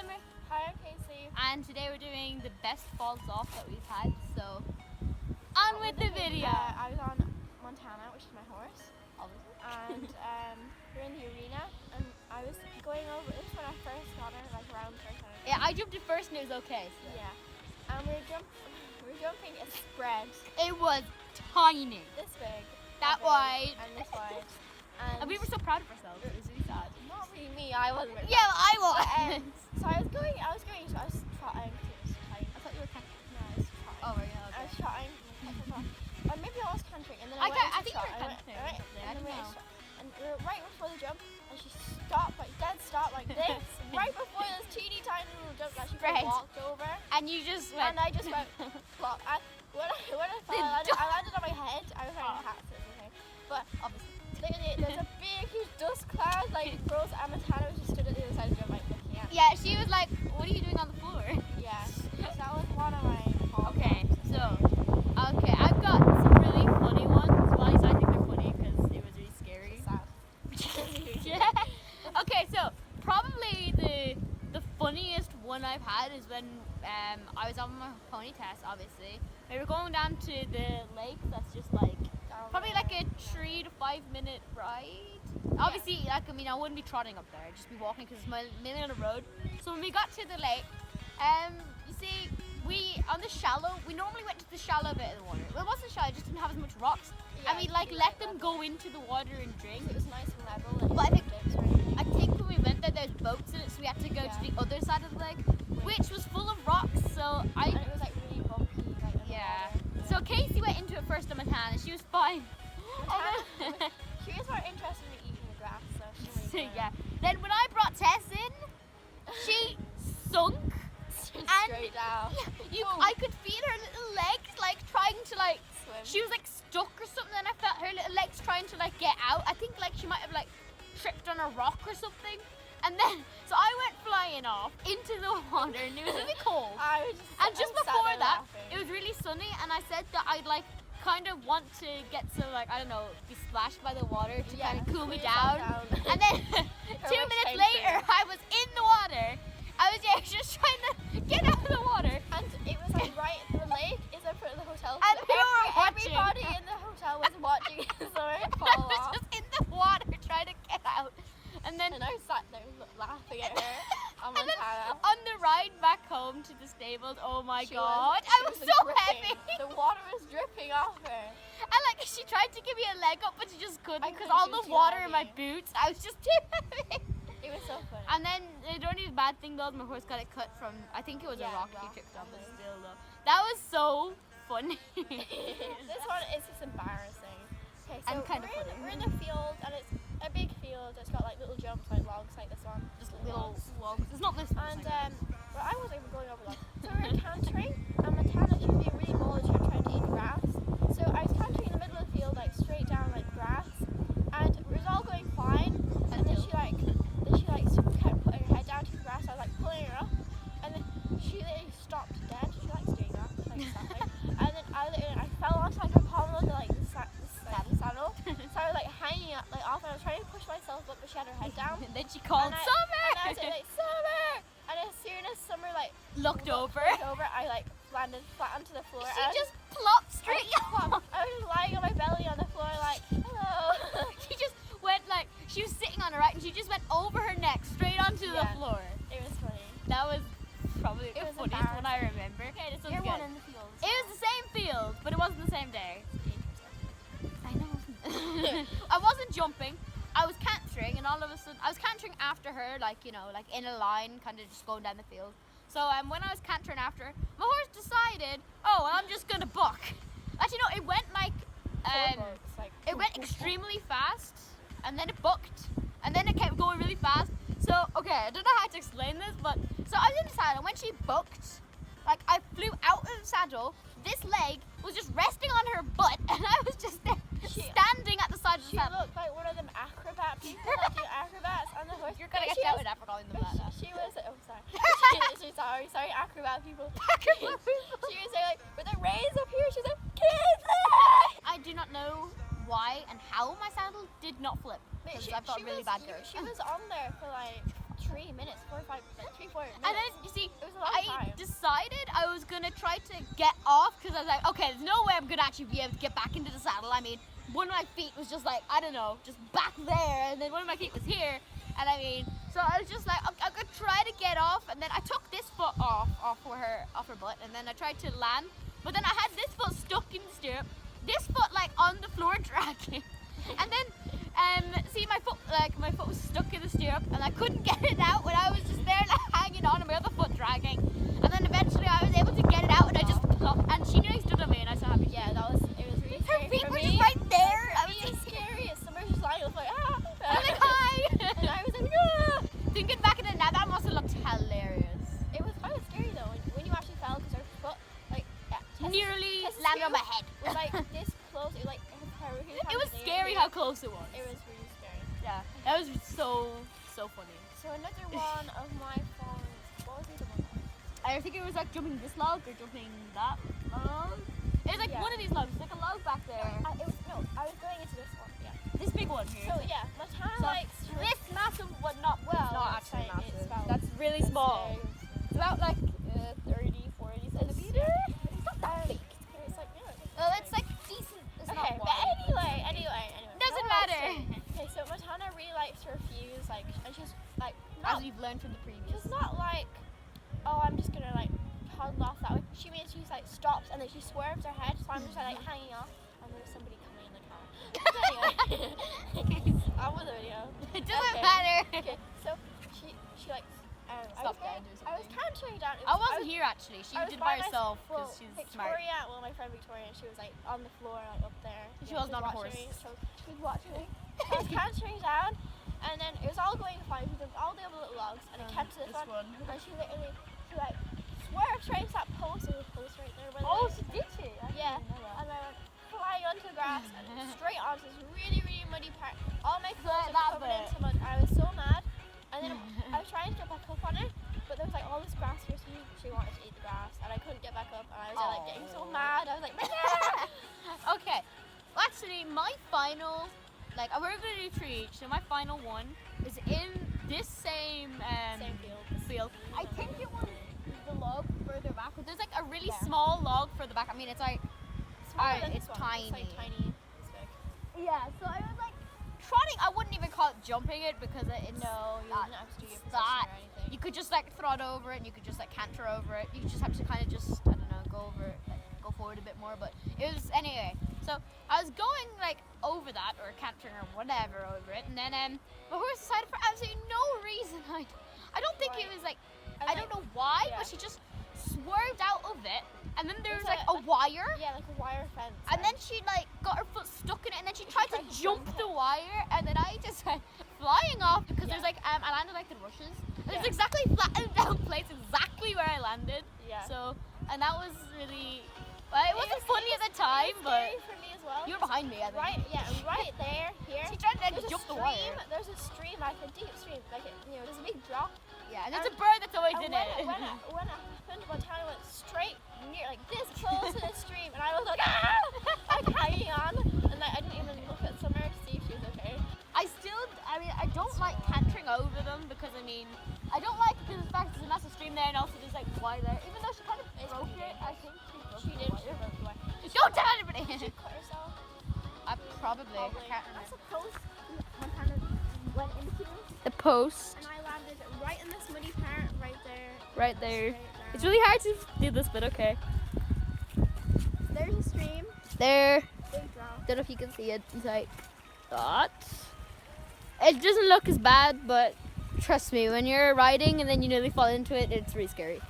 Emma. Hi, I'm Casey. And today we're doing the best falls off that we've had. So, on with the video. I was on Montana, which is my horse, Obviously. and we're in the arena, and I was going over this when I first got her, like around the first time. Yeah, I jumped it first and it was okay. So. Yeah, and we're jumping a spread. It was tiny. This big. That big, wide. And this wide. And we were so proud of ourselves. It was really sad. Not really me. I wasn't. Really Yeah, I was. so I was trotting. I was tight. I thought you were cantering. No, I was trotting. Oh, right, yeah, okay. I was trotting. Or maybe I was cantering, and then I went into think you were trot. cantering. Right, I don't know. and we were right before the jump, and she stopped, like dead stop, like this, right before this teeny tiny little jump that she Right. walked over. And you just went. And I just went plop. When I fell, I landed on my head. I was wearing a hat, so it was okay. But Obviously. there's a big, huge dust cloud, like gross. And Montana was just stood at the other side of the jump, like looking at me. Yeah, she was like, "What are you doing on the floor?" Yeah. So that was one of my falls. Okay, so I've got some really funny ones. Well, at least I think they're funny because it was really scary. Sad. Yeah. Okay, so probably the funniest one I've had is when I was on my pony test. Obviously, we were going down to the lake. That's just like probably like a 3 to 5 minute ride. Obviously, like I wouldn't be trotting up there. I'd just be walking because it's mainly on the road. So when we got to the lake, you see, we normally went to the shallow bit of the water. Well, it wasn't shallow, it just didn't have as much rocks. Yeah, And we like let them go into the water and drink. It was nice and level. But I think when we went there, there's boats in it, so we had to go to the other side of the lake, which was full of rocks. So And it was like really bumpy, like in the yeah. water. So Casey went into it first on Montana, and she was fine. Montana, she was more interested in eating the grass, so she was Yeah. Then when I brought Tess in, she sunk. straight down. I could feel her little legs like trying to like Swim. she was like stuck or something, and I felt her little legs trying to like get out. I think like she might have like tripped on a rock or something. And then so I went flying off into the water, and it was really cold. And just before that, it was really sunny, and I said that I'd like kind of want to get some like, I don't know, be splashed by the water to kind of cool me down. And then 2 minutes later, I was in the water. I was just trying to get out of the water. And it was like right, the lake is in front of the hotel. And So we were watching. everybody in the hotel was watching so I I fall was off. just in the water trying to get out. And then And I sat there laughing at her on and then Montana. on the ride back home to the stables, oh my She god, she I was so dripping. heavy. The water was dripping off her. And like she tried to give me a leg up, but she just couldn't I because couldn't, all she the was too water in my heavy. boots. I was just too heavy. It was so funny. And then the only bad thing though, is my horse got it cut from, I think it was a rock he rock, tripped on, but probably. still though. That was so funny. This one is just embarrassing. Okay, so And kind of funny. we're in the field, and it's a big field. It's got like little jumps, like logs, like this one. Just little logs. It's not this one. And well, I wasn't even going over logs. So we were cantering, and Montana, she was being really bold. She was trying to eat grass. So I was cantering in the middle of the field, like straight down, like grass, and it was all going fine. And then she kept putting her head down to the grass. I was like pulling her up, and then she literally stopped dead. She likes doing that, like stopping. And then I fell onto like a pommel of like the saddle. So I was like hanging up like off, and I was trying to push myself up, but she had her head down. And then she called And Summer. And I was like, Summer! And as soon as Summer like Looked over. I like landed flat onto the floor. She and just plopped straight I down. was just lying on my belly on the floor like, hello. She just went like, she was sitting on her right, and she just went over her neck straight onto the Yeah. floor. It was funny. That was probably It the was funniest one I remember. Okay, this one's You're good. one in the field. It was the same field, but it wasn't the same day. I know. I wasn't jumping. I was cantering, and all of a sudden, I was cantering after her, like, you know, like in a line, kind of just going down the field. So when I was cantering after her, my horse decided, oh, well, I'm just gonna buck. Actually, no, it went like, it went extremely fast, and then it bucked, and then it kept going really fast. So, okay, I don't know how to explain this, but so I was in the saddle, and when she bucked, like I flew out of the saddle, this leg was just resting on her butt, and I was just there, standing at the side of the She saddle. looked like one of them acrobat people that do acrobats on the horse. You're gonna get out with that for calling them that. She was, oh sorry. Sorry, acrobat people. Acrobat people. She was like, with a raise up here, she's like, kids! I do not know why and how my saddle did not flip, because I've got really bad girth. She was on there for like 3 minutes, 4 or 5, like 3-4 minutes. And then you see, it was a long I time. decided I was gonna try to get off because I was like, okay, there's no way I'm gonna actually be able to get back into the saddle. I mean, one of my feet was just like, I don't know, just back there, and then one of my feet was here, and I mean, so I was just like, I'm gonna try to get off, and then I took this foot off her butt, and then I tried to land, but then I had this foot stuck in the stirrup, this foot like on the floor dragging, and then see my foot was stuck in the stirrup, and I couldn't get it out when I was just there like, hanging on, and my other foot dragging, and then eventually I was able to get it out, and I just plopped, and she nearly stood on me, and I was so happy. Yeah, it was really Her scary feet for were me. just right there. I For was me, it was scary. Somebody was lying. I was like, ah. I was like, hi. And I was like, ah. Thinking back at it now, that must have looked hilarious. It was kind of scary though when you actually fell because her foot, like, Nearly Tessa's landed on my heel head. was like this close. It was like It was scary how close it was. It was really scary. Yeah, that was so funny. So another one of my falls. What was the other one? I think it was like jumping this log or jumping that log. It was like Yeah. one of these logs, like a log back there. I was going into this one. Yeah. This big one here. So yeah, Matana So likes to this massive one, not Well, it's not it's actually tiny, it's massive. about That's really this small. big. It's about like 30, 40 centimeters. It's not that big. It's like yeah. Well, it's like decent. It's not Okay, but wide. anyway. Doesn't No, matter. Okay, so Matana really likes to refuse, like, and she's like, As not, we've learned from the previous. she's not like, oh, I'm just gonna like toddle off that way. She means she's like stops and then she swerves her head, so I'm just like hanging off, and there's somebody coming in the car. But anyway, I'm with the video. It doesn't Okay. matter. Okay, so she like, Stop there and do I was something. cantering down. I wasn't here actually. She I was did by myself. herself Well, because she's Victoria, smart. well, my friend Victoria, she was like on the floor, like up there. She Yeah, wasn't on a watching horse. me, so she was watching me. I was cantering down, and then it was all going fine because all the other little logs, and it kept to this This one, one. and she like swerved straight to that post. There was a post right there. Oh, she did she? Yeah. And I went flying onto the grass and straight onto this really, really muddy part. All my clothes That were covered bit. into mud. I was so mad. And then I was trying to get back up on it, but there was like all this grass here, so she wanted to eat the grass, and I couldn't get back up. And I was like getting so mad. I was like, Okay. Well, actually, my final, like, we're gonna do 3 each. So my final one is in this same same field. field. I think it was the log further back. But there's like a really Yeah. small log further back. I mean, it's like Smaller than it's this one. tiny. It's like tiny. It's big. Yeah. So I was like trotting. I wouldn't even call it jumping it because it's No, you not didn't have to do your that. position or anything. You could just like trot over it, and you could just like canter over it. You just have to kind of just, I don't know, go over it, like go forward a bit more. But it was anyway. So I was going like over that or cantering or whatever over it, and then my horse decided for absolutely no reason. I don't think it was like I don't know why, yeah. but she just swerved out of it, and then there was It's like like- a wire. Yeah, like a wire fence. And then she like got her foot stuck in it, and then she tried to jump the wire, and then I just went flying off because there's like I landed like the rushes. And Yeah. it's exactly flattened down place, exactly where I landed. Yeah. So, and that was really, well, it wasn't funny at the time, It was but scary for me as well. you were behind me. I think. Right, yeah, right there, here. She tried to There's a jump the stream. wire. There's a stream, like a deep stream, like there's a big drop. Yeah, and there's a bird that's always in And it. when it happened, one time I went straight near, like this close to the stream, and I was like, ah! Like hanging on, and I didn't even look at Summer to see if she was okay. I mean, I don't like cantering over them because I mean, I don't like it because the fact there's a massive stream there and also there's like wire there. Even though she kind of broke pretty it, big. I think She did. the She wire. broke the wire. Don't tell anybody. Did she cut herself? Probably. I can't I remember. suppose Montana went into, The post. and I landed right in this muddy part, right there. Right there. Straight It's down. really hard to do this, but okay. There's a stream, There. big drop. Don't know if you can see it. It's like that. It doesn't look as bad, but trust me, when you're riding and then you nearly fall into it, it's really scary.